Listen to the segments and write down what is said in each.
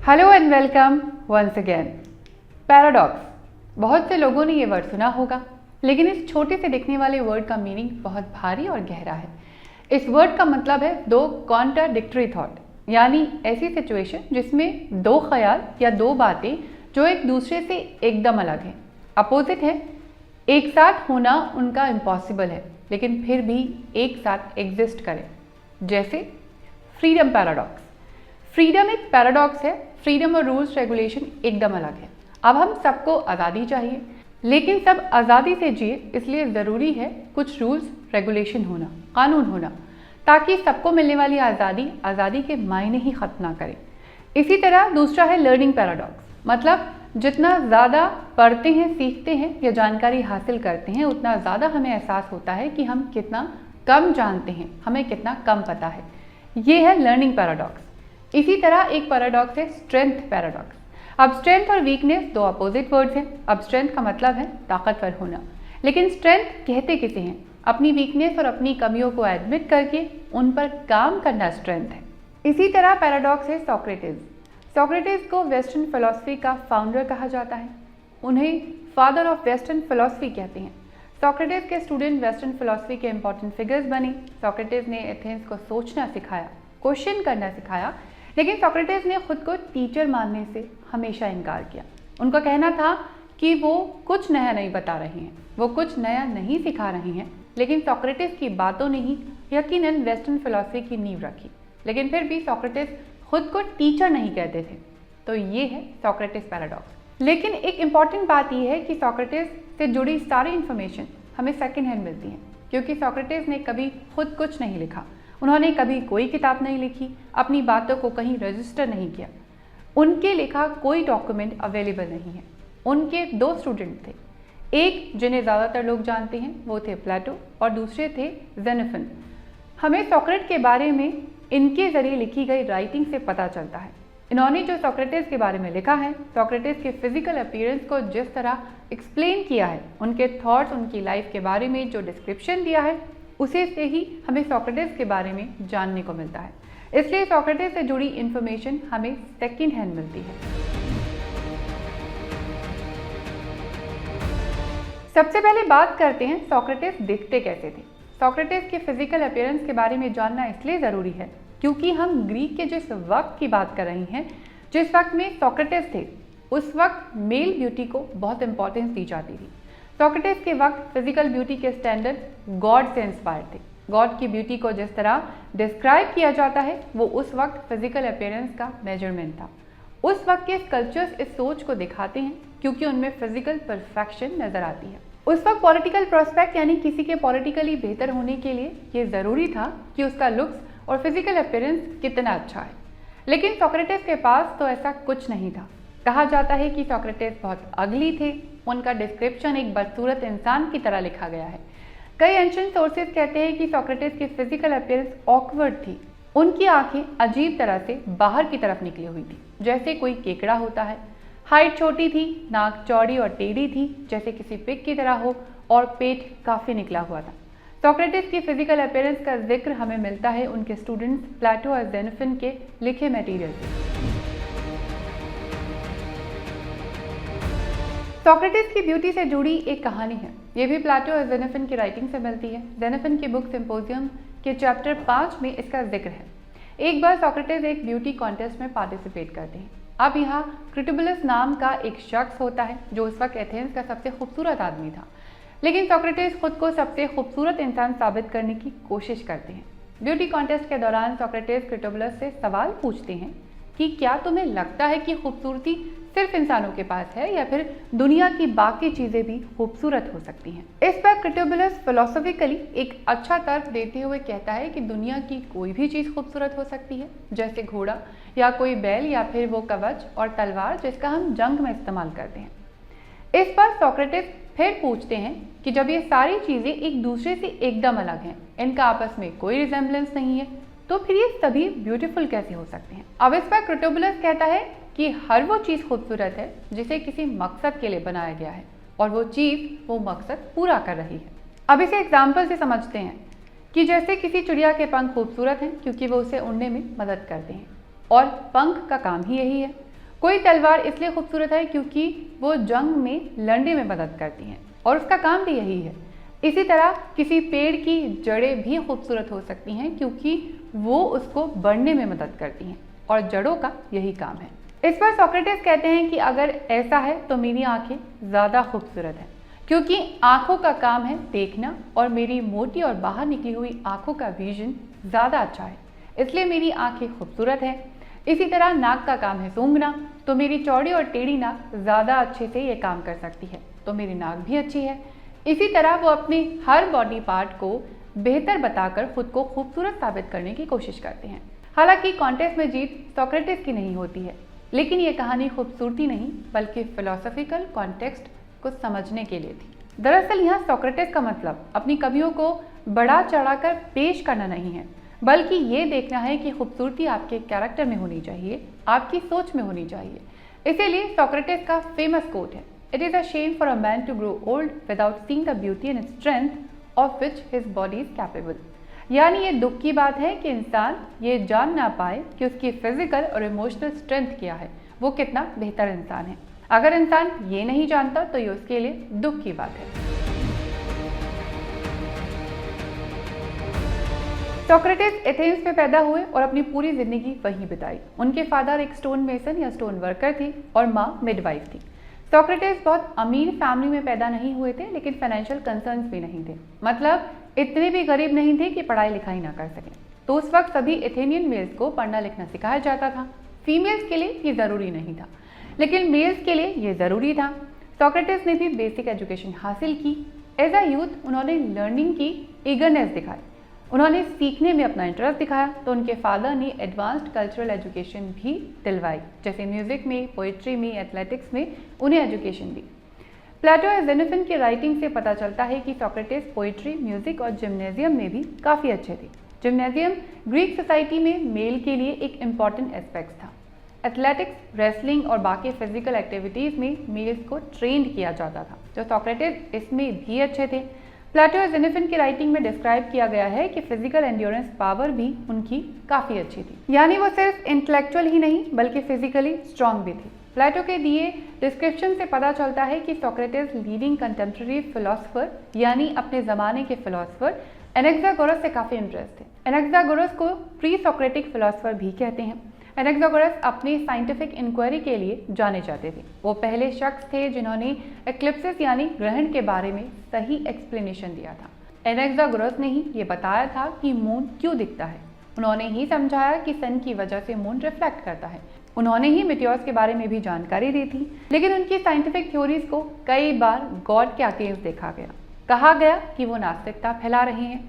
Hello and welcome once again. Paradox, बहुत से लोगों ने ये वर्ड सुना होगा, लेकिन इस छोटे से दिखने वाले वर्ड का मीनिंग बहुत भारी और गहरा है। इस वर्ड का मतलब है दो कॉन्ट्राडिक्टरी थॉट, यानी ऐसी सिचुएशन जिसमें दो ख्याल या दो बातें जो एक दूसरे से एकदम अलग हैं, अपोजिट है, एक साथ होना उनका इम्पॉसिबल है, लेकिन फिर भी एक साथ एग्जिस्ट करें। जैसे फ्रीडम पैराडॉक्स। फ्रीडम एक पैराडॉक्स है। फ्रीडम और रूल्स रेगुलेशन एकदम अलग है। अब हम सबको आज़ादी चाहिए, लेकिन सब आज़ादी से जिए, इसलिए ज़रूरी है कुछ रूल्स रेगुलेशन होना, कानून होना, ताकि सबको मिलने वाली आज़ादी के मायने ही ख़त्म ना करे। इसी तरह दूसरा है लर्निंग पैराडॉक्स, मतलब जितना ज़्यादा पढ़ते हैं, सीखते हैं या जानकारी हासिल करते हैं, उतना ज़्यादा हमें एहसास होता है कि हम कितना कम जानते हैं, हमें कितना कम पता है। ये है लर्निंग पैराडॉक्स। इसी तरह एक पैराडॉक्स है स्ट्रेंथ पैराडॉक्स। अब स्ट्रेंथ और वीकनेस दो अपोजिट वर्ड्स हैं। अब स्ट्रेंथ का मतलब है ताकतवर होना, लेकिन स्ट्रेंथ कहते किसे हैं? अपनी वीकनेस और अपनी कमियों को एडमिट करके उन पर काम करना स्ट्रेंथ है। इसी तरह पैराडॉक्स है सोक्रेटिस। सोक्रेटिस को वेस्टर्न फिलॉसफी का फाउंडर कहा जाता है। उन्हें फादर ऑफ वेस्टर्न फिलॉसफी कहते हैं। सोक्रेटिस के स्टूडेंट वेस्टर्न फिलॉसफी के इंपॉर्टेंट फिगर्स बने। सोक्रेटिस ने एथेंस को सोचना सिखाया, क्वेश्चन करना सिखाया, लेकिन सोक्रेटिस ने खुद को टीचर मानने से हमेशा इनकार किया। उनका कहना था कि वो कुछ नया नहीं बता रहे हैं, वो कुछ नया नहीं सिखा रहे हैं, लेकिन सोक्रेटिस की बातों ने ही यकीनन वेस्टर्न फिलॉसफी की नींव रखी। लेकिन फिर भी सोक्रेटिस खुद को टीचर नहीं कहते थे। तो ये है सोक्रेटिस पैराडॉक्स। लेकिन एक इम्पॉर्टेंट बात यह है कि सोक्रेटिस से जुड़ी सारी इन्फॉर्मेशन हमें सेकेंड हैंड मिलती है, क्योंकि सोक्रेटिस ने कभी खुद कुछ नहीं लिखा, उन्होंने कभी कोई किताब नहीं लिखी, अपनी बातों को कहीं रजिस्टर नहीं किया, उनके लिखा कोई डॉक्यूमेंट अवेलेबल नहीं है। उनके दो स्टूडेंट थे, एक जिन्हें ज़्यादातर लोग जानते हैं वो थे प्लेटो और दूसरे थे जेनोफन। हमें सोक्रेट के बारे में इनके ज़रिए लिखी गई राइटिंग से पता चलता है। इन्होंने जो सोक्रेटिस के बारे में लिखा है, सोक्रेटिस के फिजिकल अपीयरेंस को जिस तरह एक्सप्लेन किया है, उनके थॉट्स, उनकी लाइफ के बारे में जो डिस्क्रिप्शन दिया है, उसी से ही हमें सोक्रेटिस के बारे में जानने को मिलता है। इसलिए सोक्रेटिस से जुड़ी इन्फॉर्मेशन हमें सेकंड हैंड मिलती है। सबसे पहले बात करते हैं सोक्रेटिस दिखते कैसे थे। सोक्रेटिस के फिजिकल अपीयरेंस के बारे में जानना इसलिए ज़रूरी है क्योंकि हम ग्रीक के जिस वक्त की बात कर रहे हैं, जिस वक्त में सोक्रेटिस थे, उस वक्त मेल ब्यूटी को बहुत इंपॉर्टेंस दी जाती थी। सोक्रेटिस के वक्त फिजिकल ब्यूटी के स्टैंडर्ड गॉड से इंस्पायर थे। गॉड की ब्यूटी को जिस तरह डिस्क्राइब किया जाता है, वो उस वक्त फिजिकल अपीयरेंस का मेजरमेंट था। उस वक्त के स्कल्पचर्स इस सोच को दिखाते हैं क्योंकि उनमें फिजिकल परफेक्शन नजर आती है। उस वक्त पॉलिटिकल प्रोस्पेक्ट, यानी किसी के पॉलिटिकली बेहतर होने के लिए ये ज़रूरी था कि उसका लुक्स और फिजिकल अपीयरेंस कितना अच्छा है। लेकिन सोक्रेटिस के पास तो ऐसा कुछ नहीं था। कहा जाता है कि सोक्रेटिस बहुत अगली थे। उनका डिस्क्रिप्शन एक बदसूरत इंसान की तरह लिखा गया है। कई एंशिएंट सोर्सेज कहते हैं कि सोक्रेटिस की फिजिकल अपीयरेंस ऑकवर्ड थी। उनकी आंखें अजीब तरह से बाहर की तरफ निकली हुई थी, जैसे कोई केकड़ा होता है। हाइट छोटी थी, नाक चौड़ी और टेढ़ी थी, जैसे किसी पिग की तरह हो, और पेट काफ़ी निकला हुआ था। सोक्रेटिस की फिजिकल अपीयरेंस का जिक्र हमें मिलता है उनके स्टूडेंट्स प्लेटो और जेनोफन के लिखे मटेरियल से। सोक्रेटिस की ब्यूटी से जुड़ी एक कहानी है। ये भी प्लेटो और जेनोफन की राइटिंग से मिलती है। जेनोफन की बुक सिम्पोजियम के चैप्टर 5 में इसका जिक्र है। एक बार सोक्रेटिस एक ब्यूटी कॉन्टेस्ट में पार्टिसिपेट करते हैं। अब यहाँ क्रिटोबुलस नाम का एक शख्स होता है जो उस वक्त एथेंस का सबसे खूबसूरत आदमी था। लेकिन सोक्रेटिस खुद को सबसे खूबसूरत इंसान साबित करने की कोशिश करते हैं। ब्यूटी कॉन्टेस्ट के दौरान सोक्रेटिस क्रिटोबुलस से सवाल पूछते हैं कि क्या तुम्हें लगता है कि खूबसूरती सिर्फ इंसानों के पास है या फिर दुनिया की बाकी चीज़ें भी खूबसूरत हो सकती हैं। इस पर क्रिटोबुलस फिलोसॉफिकली एक अच्छा तर्क देते हुए कहता है कि दुनिया की कोई भी चीज़ खूबसूरत हो सकती है, जैसे घोड़ा या कोई बैल या फिर वो कवच और तलवार जिसका हम जंग में इस्तेमाल करते हैं। इस पर सोक्रेटिस फिर पूछते हैं कि जब ये सारी चीज़ें एक दूसरे से एकदम अलग हैं, इनका आपस में कोई रिजेम्बलेंस नहीं है, तो फिर ये सभी ब्यूटीफुल कैसे हो सकते हैं। अब इस पर क्रिटोबुलस कहता है कि हर वो चीज़ खूबसूरत है जिसे किसी मकसद के लिए बनाया गया है और वो चीज़ वो मकसद पूरा कर रही है। अब इसे एग्जाम्पल से समझते हैं कि जैसे किसी चिड़िया के पंख खूबसूरत हैं क्योंकि वो उसे उड़ने में मदद करते हैं और पंख का काम ही यही है। कोई तलवार इसलिए खूबसूरत है क्योंकि वो जंग में लड़ने में मदद करती हैं और उसका काम भी यही है। इसी तरह किसी पेड़ की जड़ें भी खूबसूरत हो सकती हैं क्योंकि वो उसको बढ़ने में मदद करती हैं और जड़ों का यही काम है। इस पर सोक्रेटिस कहते हैं कि अगर ऐसा है तो मेरी आंखें ज़्यादा खूबसूरत हैं क्योंकि आंखों का काम है देखना और मेरी मोटी और बाहर निकली हुई आंखों का विजन ज़्यादा अच्छा है, इसलिए मेरी आंखें खूबसूरत हैं। इसी तरह नाक का काम है सूंघना, तो मेरी चौड़ी और टेढ़ी नाक ज़्यादा अच्छे से ये काम कर सकती है, तो मेरी नाक भी अच्छी है। इसी तरह वो अपने हर बॉडी पार्ट को बेहतर बताकर खुद को खूबसूरत साबित करने की कोशिश करते हैं। हालांकि कॉन्टेस्ट में जीत सोक्रेटिस की नहीं होती है, लेकिन ये कहानी खूबसूरती नहीं बल्कि फिलोसॉफिकल कॉन्टेक्स्ट को समझने के लिए थी। दरअसल यहाँ सोक्रेटिस का मतलब अपनी कमियों को बढ़ा चढ़ाकर पेश करना नहीं है, बल्कि ये देखना है कि खूबसूरती आपके कैरेक्टर में होनी चाहिए, आपकी सोच में होनी चाहिए। इसीलिए सोक्रेटिस का फेमस कोट है, it is a shame for a man to grow old without seeing the beauty and strength of which his body is capable. यानी ये दुख की बात है कि इंसान ये जान ना पाए कि उसकी फिजिकल और इमोशनल स्ट्रेंथ क्या है, वो कितना बेहतर इंसान है। अगर इंसान ये नहीं जानता तो ये उसके लिए दुख की बात है। सोक्रेटिस एथेंस में पैदा हुए और अपनी पूरी जिंदगी वहीं बिताई। उनके फादर एक स्टोन मेसन या स्टोन वर्कर थे और माँ मिडवाइफ थी। सोक्रेटिस बहुत अमीर फैमिली में पैदा नहीं हुए थे, लेकिन फाइनेंशियल कंसर्न्स भी नहीं थे, मतलब इतने भी गरीब नहीं थे कि पढ़ाई लिखाई ना कर सकें। तो उस वक्त सभी एथेनियन मेल्स को पढ़ना लिखना सिखाया जाता था। फीमेल्स के लिए ये ज़रूरी नहीं था, लेकिन मेल्स के लिए ये ज़रूरी था। सोक्रेटिस ने भी बेसिक एजुकेशन हासिल की। एज अ यूथ उन्होंने लर्निंग की ईगरनेस दिखाई, उन्होंने सीखने में अपना इंटरेस्ट दिखाया, तो उनके फादर ने एडवांस्ड कल्चरल एजुकेशन भी दिलवाई, जैसे म्यूजिक में, पोइट्री में, एथलेटिक्स में उन्हें एजुकेशन दी। प्लेटो और जेनोफन की राइटिंग से पता चलता है कि सोक्रेटिस पोइट्री, म्यूजिक और जिम्नेजियम में भी काफ़ी अच्छे थे। जिम्नेजियम ग्रीक सोसाइटी में मेल के लिए एक इम्पॉर्टेंट एस्पेक्ट था। एथलेटिक्स, रेसलिंग और बाकी फिजिकल एक्टिविटीज़ में मेल्स को ट्रेंड किया जाता था, जो सोक्रेटिस इसमें भी अच्छे थे। प्लेटो और जेनोफन की राइटिंग में डिस्क्राइब किया गया है कि फिजिकल एंड्योरेंस पावर भी उनकी काफ़ी अच्छी थी, यानी वो सिर्फ इंटेलेक्चुअल ही नहीं बल्कि फिजिकली स्ट्रांग भी थी। प्लेटो के दिए डिस्क्रिप्शन से पता चलता है कि सोक्रेटिस लीडिंग कंटेम्प्रेरी फिलोसफर यानी अपने ज़माने के फिलोसफर एनेक्सागोरस से काफ़ी इम्प्रेस थे। एनेक्सागोरस को प्री सोक्रेटिक फिलोसफर भी कहते हैं। एनेक्सागोरस अपनी साइंटिफिक इंक्वायरी के लिए जाने जाते थे। वो पहले शख्स थे जिन्होंने एक्लिप्सिस यानी ग्रहण के बारे में सही एक्सप्लेनेशन दिया था। एनेक्सागोरस ने ही ये बताया था कि मून क्यों दिखता है। उन्होंने ही समझाया कि सन की वजह से मून रिफ्लेक्ट करता है। उन्होंने ही मिटियोर्स के बारे में भी जानकारी दी थी, लेकिन उनकी साइंटिफिक थ्योरीज को कई बार गॉड के अगेंस्ट देखा गया। कहा गया कि वो नास्तिकता फैला रहे हैं,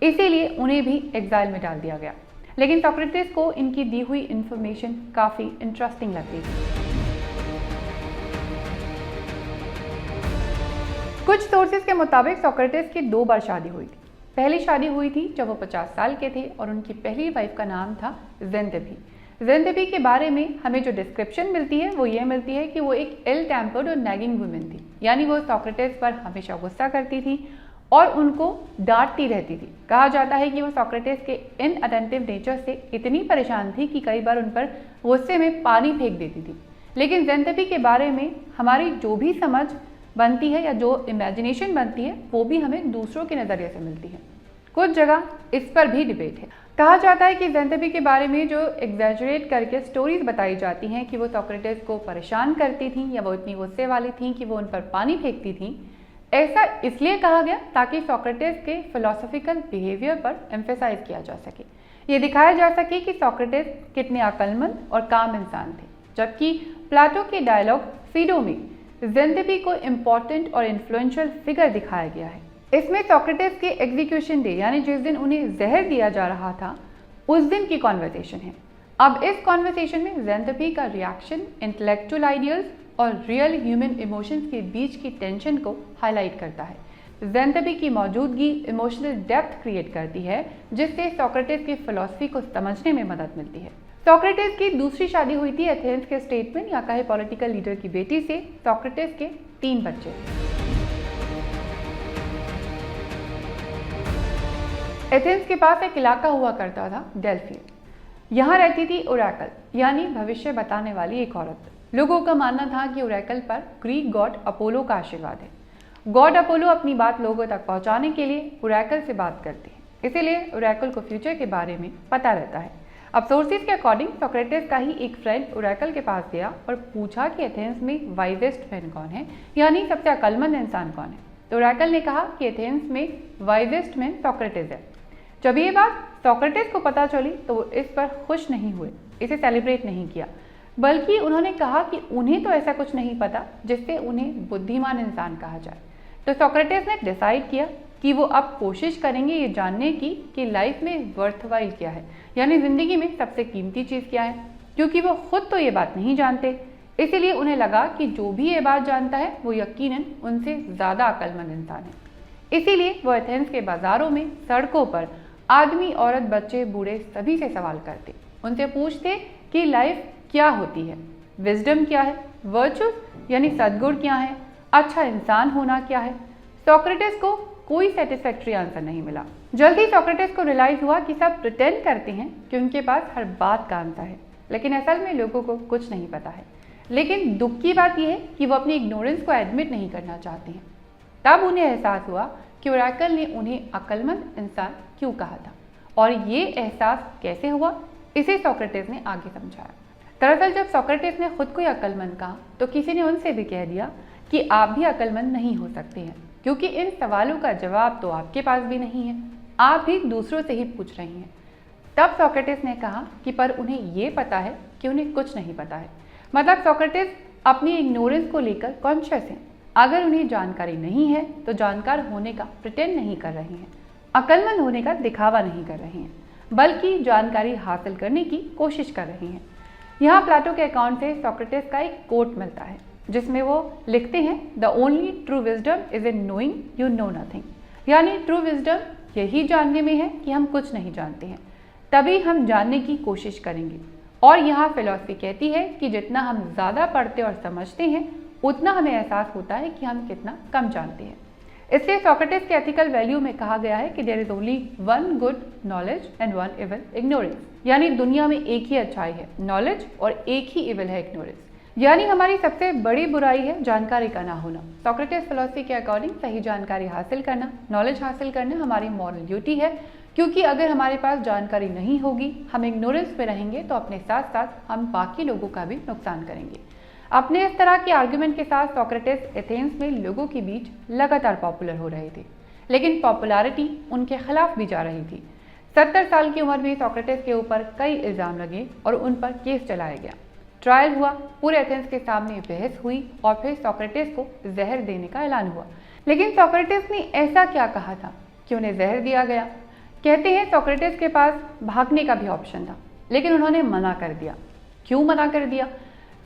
इसीलिए उन्हें भी एग्जाइल में डाल दिया गया। लेकिन सोक्रेटिस को इनकी दी हुई इंफॉर्मेशन काफ़ी इंटरेस्टिंग लगती थी। कुछ सोर्सेज के मुताबिक सोक्रेटिस की 2 बार शादी हुई थी। पहली शादी हुई थी जब वो 50 साल के थे और उनकी पहली वाइफ का नाम था ज़ेनथेबी। ज़ेनथेबी के बारे में हमें जो डिस्क्रिप्शन मिलती है वो ये मिलती है कि वो एक इल टेम्पर्ड और नैगिंग वुमेन थी, यानी वो सोक्रेटिस पर हमेशा गुस्सा करती थी और उनको डांटती रहती थी। कहा जाता है कि वो सोक्रेटिस के इनअटेंटिव नेचर से इतनी परेशान थी कि कई बार उन पर गुस्से में पानी फेंक देती थी। लेकिन ज़ेनथेबी के बारे में हमारी जो भी समझ बनती है या जो इमेजिनेशन बनती है वो भी हमें दूसरों के नज़रिए से मिलती है। कुछ जगह इस पर भी डिबेट है। कहा जाता है कि ज़ेनथेबी के बारे में जो एग्जैजरेट करके स्टोरीज बताई जाती हैं कि वो सोक्रेटिस को परेशान करती थी या वो इतनी गुस्से वाली थी कि वो उन पर पानी फेंकती थी, ऐसा इसलिए कहा गया ताकि सोक्रेटिस के फिलोसॉफिकल बिहेवियर पर एम्फेसाइज किया जा सके, ये दिखाया जा सके कि सोक्रेटिस कितने अक्लमंद और काम इंसान थे। जबकि प्लेटो के डायलॉग फीडो में ज़ेनथेबी को इम्पॉर्टेंट और इन्फ्लुएंशियल फिगर दिखाया गया है। इसमें सोक्रेटिस के एग्जीक्यूशन डे यानी जिस दिन उन्हें जहर दिया जा रहा था उस दिन की कॉन्वर्सेशन है। अब इस कॉन्वर्सेशन में ज़ेनथेबी का रिएक्शन इंटेलेक्चुअल आइडियल्स और रियल ह्यूमन इमोशंस के बीच की टेंशन को हाईलाइट करता है। ज़ेनथेबी की मौजूदगी इमोशनल डेप्थ क्रिएट करती है जिससे सोक्रेटिस की फिलॉसफी को समझने में मदद मिलती है। सोक्रेटिस की दूसरी शादी हुई थी एथेंस के स्टेटमैन या कहे पॉलिटिकल लीडर की बेटी से। सोक्रेटिस के 3 बच्चे थे। एथेंस के पास एक इलाका हुआ करता था डेल्फी। यहाँ रहती थी ओरेकल यानी भविष्य बताने वाली एक औरत। लोगों का मानना था कि ओरेकल पर ग्रीक गॉड अपोलो का आशीर्वाद है। गॉड अपोलो अपनी बात लोगों तक पहुंचाने के लिए ओरेकल से बात करते हैं, इसीलिए ओरेकल को फ्यूचर के बारे में पता रहता है। अब सोर्सेज के अकॉर्डिंग सोक्रेटिस का ही एक फ्रेंड ओरेकल के पास गया और पूछा कि एथेंस में वाइजेस्ट मैन कौन है, यानी सबसे अक्लमंद इंसान कौन है। तो ओरेकल ने कहा कि एथेंस में वाइजेस्ट मैन सोक्रेटिस है। जब ये बात सोक्रेटिस को पता चली तो वो इस पर खुश नहीं हुए, इसे सेलिब्रेट नहीं किया, बल्कि उन्होंने कहा कि उन्हें तो ऐसा कुछ नहीं पता जिससे उन्हें बुद्धिमान इंसान कहा जाए। तो सोक्रेटिस ने डिसाइड किया कि वो अब कोशिश करेंगे ये जानने की कि लाइफ में वर्थवाइल क्या है, यानी ज़िंदगी में सबसे कीमती चीज़ क्या है, क्योंकि वो खुद तो ये बात नहीं जानते। इसीलिए उन्हें लगा कि जो भी ये बात जानता है वो यकीनन उनसे ज़्यादा अक्लमंद इंसान है। इसीलिए वो एथेंस के बाज़ारों में, सड़कों पर आदमी, औरत, बच्चे, बूढ़े सभी से सवाल करते, उनसे पूछते कि लाइफ क्या होती है, विजडम क्या है, वर्चुअस यानी सद्गुण क्या है, अच्छा इंसान होना क्या है। सोक्रेटिस को कोई सेटिस्फैक्ट्री आंसर नहीं मिला। जल्दी सोक्रेटिस को रियलाइज हुआ कि सब प्रिटेंड करते हैं कि उनके पास हर बात का आंसर है, लेकिन असल में लोगों को कुछ नहीं पता है। लेकिन दुख की बात यह है कि वो अपनी इग्नोरेंस को एडमिट नहीं करना चाहते हैं। तब उन्हें एहसास हुआ कि ओरेकल ने उन्हें अक्लमंद इंसान क्यों कहा था, और ये एहसास कैसे हुआ, इसे सोक्रेटिस ने आगे समझाया। दरअसल जब सोक्रेटिस ने खुद को ही अक्लमंद कहा तो किसी ने उनसे भी कह दिया कि आप भी अक्लमंद नहीं हो सकते हैं, क्योंकि इन सवालों का जवाब तो आपके पास भी नहीं है, आप भी दूसरों से ही पूछ रही हैं। तब सोक्रेटिस ने कहा कि पर उन्हें ये पता है कि उन्हें कुछ नहीं पता है। मतलब सोक्रेटिस अपनी इग्नोरेंस को लेकर कॉन्शियस हैं। अगर उन्हें जानकारी नहीं है तो जानकार होने का प्रिटेंड नहीं कर रहे हैं, अक्लमंद होने का दिखावा नहीं कर रहे हैं, बल्कि जानकारी हासिल करने की कोशिश कर रहे हैं। यहाँ प्लेटो के अकाउंट से सोक्रेटिस का एक कोट मिलता है जिसमें वो लिखते हैं, the only true wisdom is in knowing you know nothing, यानी ट्रू विजडम यही जानने में है कि हम कुछ नहीं जानते हैं, तभी हम जानने की कोशिश करेंगे। और यहाँ फिलॉसफी कहती है कि जितना हम ज़्यादा पढ़ते और समझते हैं उतना हमें एहसास होता है कि हम कितना कम जानते हैं। इसलिए सोक्रेटिस के एथिकल वैल्यू में कहा गया है कि there is only one good knowledge and one evil ignorance, यानी दुनिया में एक ही अच्छाई है, नॉलेज, और एक ही इविल है, इग्नोरेंस, यानी हमारी सबसे बड़ी बुराई है जानकारी का ना होना। सोक्रेटिस फिलॉसफी के अकॉर्डिंग सही जानकारी हासिल करना, नॉलेज हासिल करना हमारी मॉरल ड्यूटी है, क्योंकि अगर हमारे पास जानकारी नहीं होगी, हम इग्नोरेंस में रहेंगे तो अपने साथ साथ हम बाकी लोगों का भी नुकसान करेंगे। अपने इस तरह के आर्ग्यूमेंट के साथ सोक्रेटिस एथेंस में लोगों के बीच लगातार पॉपुलर हो रहे थे, लेकिन पॉपुलैरिटी उनके खिलाफ भी जा रही थी। 70 साल की उम्र में सोक्रेटिस के ऊपर कई इल्ज़ाम लगे और उन पर केस चलाया गया। ट्रायल हुआ, पूरे एथेंस के सामने बहस हुई और फिर सोक्रेटिस को जहर देने का ऐलान हुआ। लेकिन सोक्रेटिस ने ऐसा क्या कहा था कि उन्हें जहर दिया गया? कहते हैं सोक्रेटिस के पास भागने का भी ऑप्शन था, लेकिन उन्होंने मना कर दिया। क्यों मना कर दिया?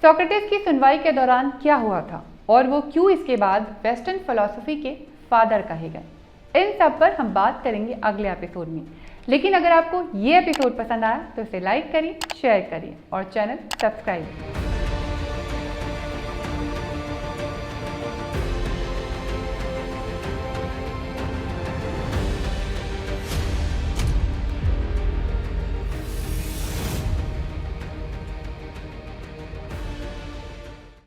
सोक्रेटिस की सुनवाई के दौरान क्या हुआ था और वो क्यों इसके बाद वेस्टर्न फिलॉसफी के फादर कहे गए, इन सब पर हम बात करेंगे अगले एपिसोड में। लेकिन अगर आपको ये एपिसोड पसंद आया तो इसे लाइक करिए, शेयर करिए और चैनल सब्सक्राइब करिए।